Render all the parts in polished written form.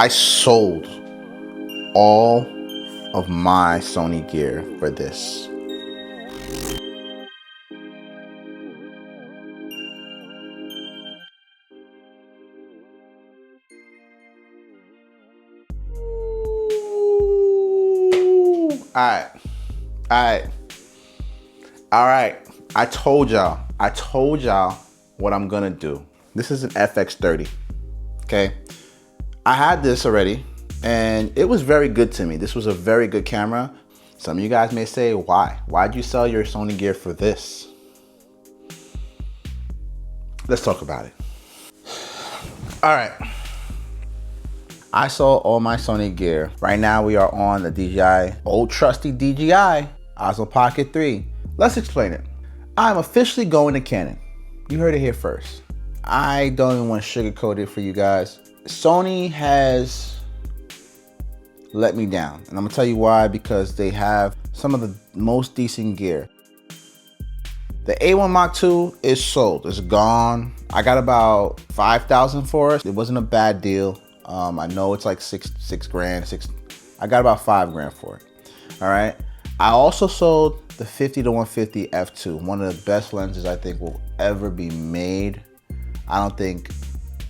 I sold all of my Sony gear for this. All right. I told y'all what I'm gonna do. This is an FX30, okay? I had this already, and it was very good to me. This was a very good camera. Some of you guys may say, why? Why'd you sell your Sony gear for this? Let's talk about it. All right. I sold all my Sony gear. Right now we are on the DJI, old trusty DJI Osmo Pocket 3. Let's explain it. I'm officially going to Canon. You heard it here first. I don't even want to sugarcoat it for you guys. Sony has let me down, and I'm gonna tell you why, because they have some of the most decent gear. The A1 Mark II is sold, it's gone. I got about 5,000 for it. It wasn't a bad deal. I know it's like six grand. I got about 5 grand for it. All right. I also sold the 50-150 f2, one of the best lenses I think will ever be made. I don't think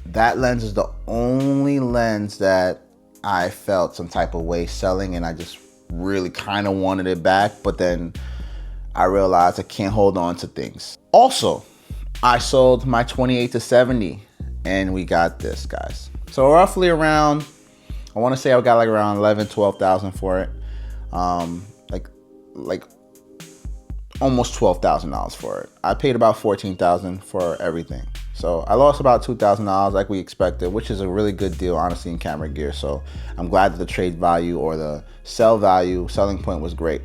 that lens is the only lens that I felt some type of way selling, and I just really kind of wanted it back, but then I realized I can't hold on to things. Also, I sold my 28-70, and we got this, guys. So roughly around, I want to say I got like around 11,000-12,000 for it. Like almost $12,000 for it. I paid about $14,000 for everything. So I lost about $2,000 like we expected, which is a really good deal, honestly, in camera gear. So I'm glad that the trade value or the selling point was great.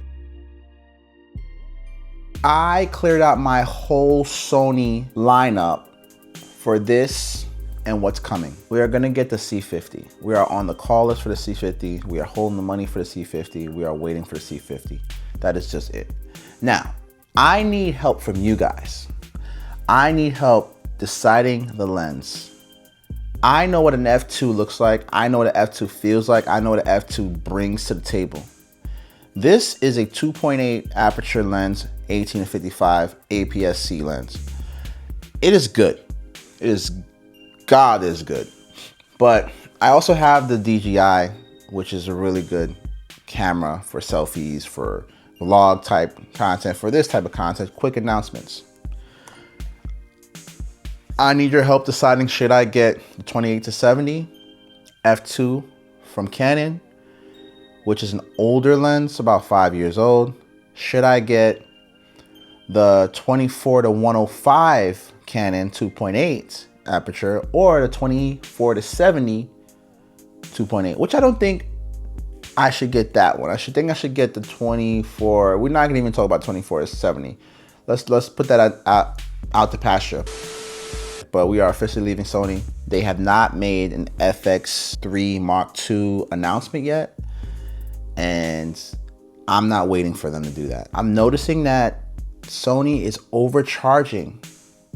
I cleared out my whole Sony lineup for this and what's coming. We are gonna get the C50. We are on the call list for the C50. We are holding the money for the C50. We are waiting for the C50. That is just it. Now, I need help from you guys. I need help deciding the lens. I know what an f2 looks like. I know what an f2 feels like. I know what an f2 brings to the table. This is a 2.8 aperture lens, 18-55 APS-C lens. It is good. It is God is good. But I also have the DJI, which is a really good camera for selfies, for vlog type content, for this type of content, quick announcements. I need your help deciding, should I get the 28-70 f2 from Canon, which is an older lens, about 5 years old? Should I get the 24-105 Canon 2.8 aperture, or the 24-70 2.8, which I don't think I should get that one. I should get the 24. We're not gonna even talk about 24-70. Let's put that out to pasture. But we are officially leaving Sony. They have not made an FX3 Mark II announcement yet, and I'm not waiting for them to do that. I'm noticing that Sony is overcharging,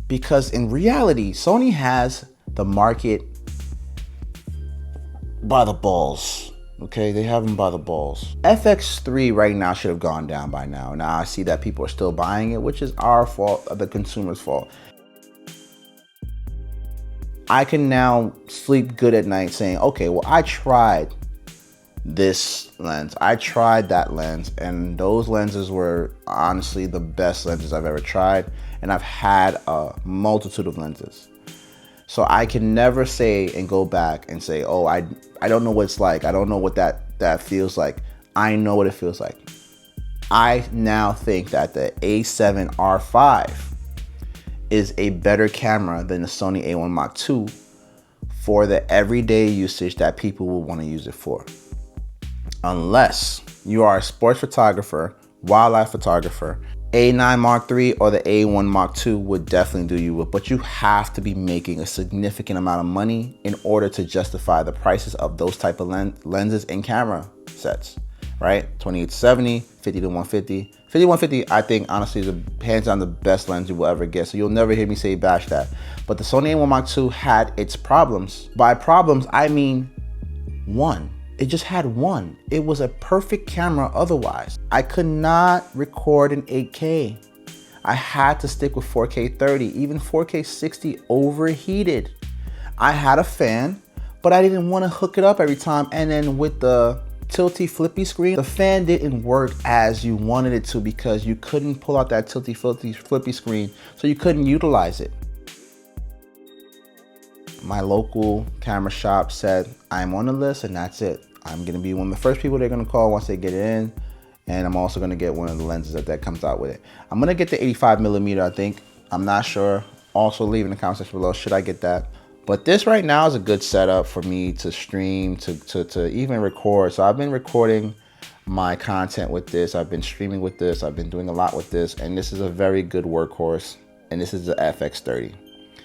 because in reality, Sony has the market by the balls. Okay, they have them by the balls. FX3 right now should have gone down by now. Now I see that people are still buying it, which is our fault, the consumer's fault. I can now sleep good at night saying, okay, well, I tried this lens, I tried that lens, and those lenses were honestly the best lenses I've ever tried, and I've had a multitude of lenses. So I can never say and go back and say, oh, I don't know what it's like, I don't know what that feels like. I know what it feels like. I now think that the A7R5 is a better camera than the Sony A1 Mark II for the everyday usage that people will want to use it for. Unless you are a sports photographer, wildlife photographer, A9 Mark III or the A1 Mark II would definitely do you with, but you have to be making a significant amount of money in order to justify the prices of those type of lenses and camera sets, right? 28-70, 50-150. 50-150, I think, honestly, is hands down the best lens you will ever get. So you'll never hear me say bash that. But the Sony A1 Mark II had its problems. By problems, I mean one. It just had one. It was a perfect camera otherwise. I could not record in 8K. I had to stick with 4K 30. Even 4K 60 overheated. I had a fan, but I didn't want to hook it up every time. And then with the tilty flippy screen, the fan didn't work as you wanted it to because you couldn't pull out that tilty flippy screen, so you couldn't utilize it. My local camera shop said, I'm on the list and that's it. I'm gonna be one of the first people they're gonna call once they get it in. And I'm also gonna get one of the lenses that comes out with it. I'm gonna get the 85mm, I think. I'm not sure. Also leave in the comment section below, should I get that? But this right now is a good setup for me to stream, to even record. So I've been recording my content with this. I've been streaming with this. I've been doing a lot with this. And this is a very good workhorse. And this is the FX30.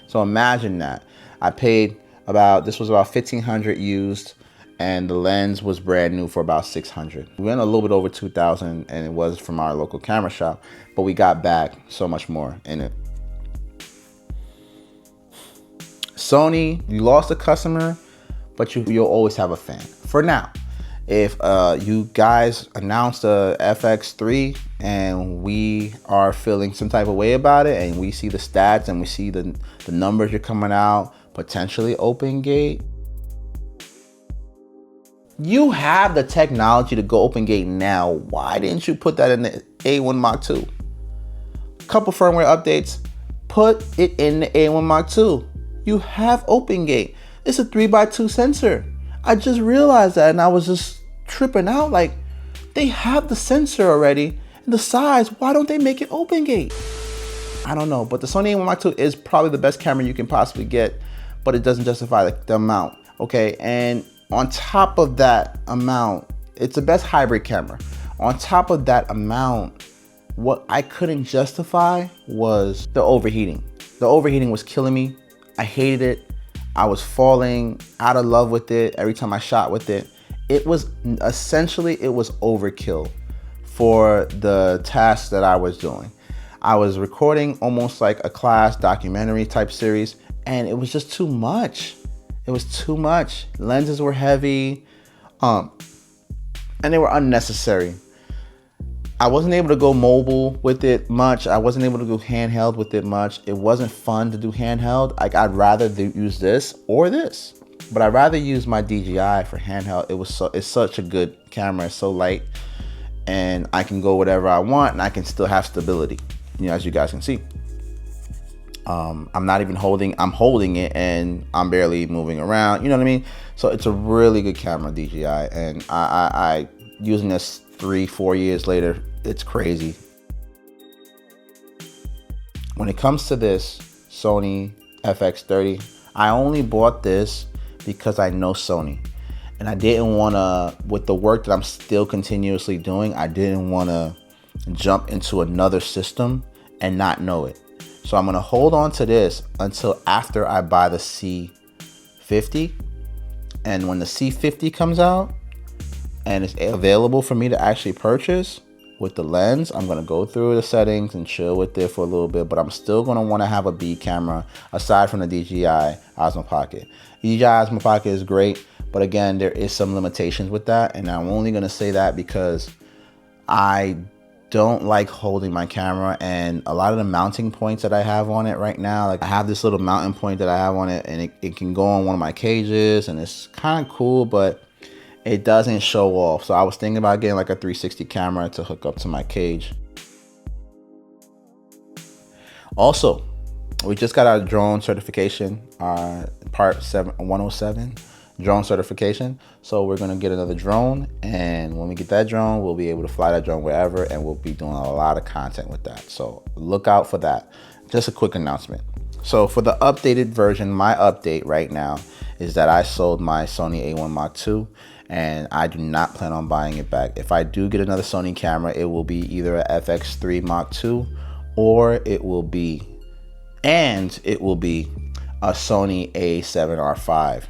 So imagine that. I paid this was about $1,500 used. And the lens was brand new for about $600. We went a little bit over $2,000 and it was from our local camera shop, but we got back so much more in it. Sony, you lost a customer, but you'll always have a fan. For now, if you guys announce the FX3 and we are feeling some type of way about it and we see the stats and we see the numbers you're coming out, potentially open gate, you have the technology to go open gate now. Why didn't you put that in the A1 Mark II? Couple firmware updates, put it in the A1 Mark II. You have open gate. It's a 3x2 sensor. I just realized that and I was just tripping out. Like, they have the sensor already and the size. Why don't they make it open gate? I don't know, but the Sony A1 Mark II is probably the best camera you can possibly get, but it doesn't justify the amount, okay? And on top of that amount, it's the best hybrid camera. On top of that amount, what I couldn't justify was the overheating. The overheating was killing me. I hated it. I was falling out of love with it every time I shot with it. It was essentially, it was overkill for the task that I was doing. I was recording almost like a class documentary type series, and it was just too much. It was too much. Lenses were heavy, and they were unnecessary. I wasn't able to go mobile with it much. I wasn't able to go handheld with it much. It wasn't fun to do handheld. Like, I'd rather use this or this, but I'd rather use my DJI for handheld. It's such a good camera. It's so light, and I can go whatever I want, and I can still have stability. You know, as you guys can see. I'm not even I'm holding it and I'm barely moving around, you know what I mean? So it's a really good camera, DJI, and I using this 3-4 years later, it's crazy. When it comes to this Sony FX30, I only bought this because I know Sony, and I didn't want to, with the work that I'm still continuously doing, I didn't want to jump into another system and not know it. So I'm gonna hold on to this until after I buy the C50. And when the C50 comes out and it's available for me to actually purchase with the lens, I'm gonna go through the settings and chill with it for a little bit, but I'm still gonna wanna have a B camera aside from the DJI Osmo Pocket. DJI Osmo Pocket is great, but again, there is some limitations with that. And I'm only gonna say that because I don't like holding my camera, and a lot of the mounting points that I have on it right now, like I have this little mounting point that I have on it, and it can go on one of my cages, and it's kind of cool, but it doesn't show off. So I was thinking about getting like a 360 camera to hook up to my cage. Also, we just got our drone certification, part 107 drone certification. So we're gonna get another drone, and when we get that drone, we'll be able to fly that drone wherever, and we'll be doing a lot of content with that. So look out for that. Just a quick announcement. So for the updated version, my update right now is that I sold my Sony A1 Mark II, and I do not plan on buying it back. If I do get another Sony camera, it will be either a FX3 Mark II, or it will be a Sony A7R5.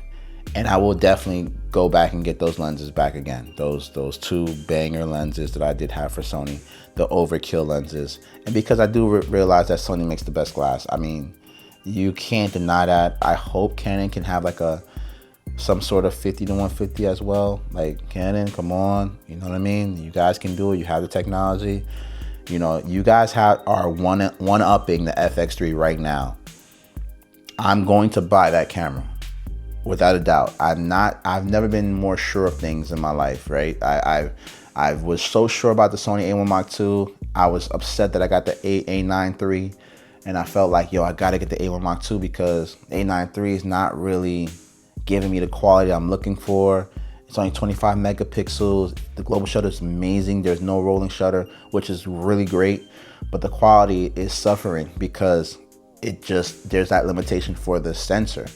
And I will definitely go back and get those lenses back again. Those two banger lenses that I did have for Sony, the overkill lenses. And because I do realize that Sony makes the best glass. I mean, you can't deny that. I hope Canon can have like a some sort of 50 to 150 as well. Like Canon, come on, you know what I mean? You guys can do it. You have the technology. You know, you guys are one-upping the FX3 right now. I'm going to buy that camera without a doubt. I've never been more sure of things in my life, right? I was so sure about the Sony A1 Mark II. I was upset that I got the A9 III, and I felt like, yo, I gotta get the A1 Mark II because A9 III is not really giving me the quality I'm looking for. It's only 25 megapixels. The global shutter is amazing. There's no rolling shutter, which is really great, but the quality is suffering because there's that limitation for the sensor.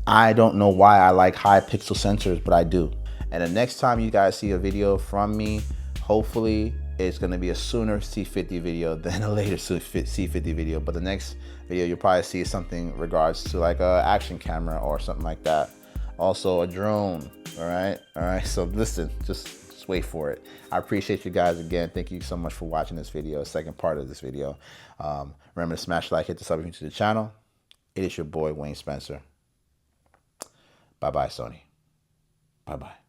I don't know why I like high pixel sensors, but I do. And the next time you guys see a video from me, hopefully it's gonna be a sooner C50 video than a later C50 video. But the next video you'll probably see something in regards to like a action camera or something like that. Also a drone, all right? So listen, just wait for it. I appreciate you guys again. Thank you so much for watching this video, second part of this video. Remember to smash like, hit the sub to the channel. It is your boy, Wayne Spencer. Bye-bye, Sony. Bye-bye.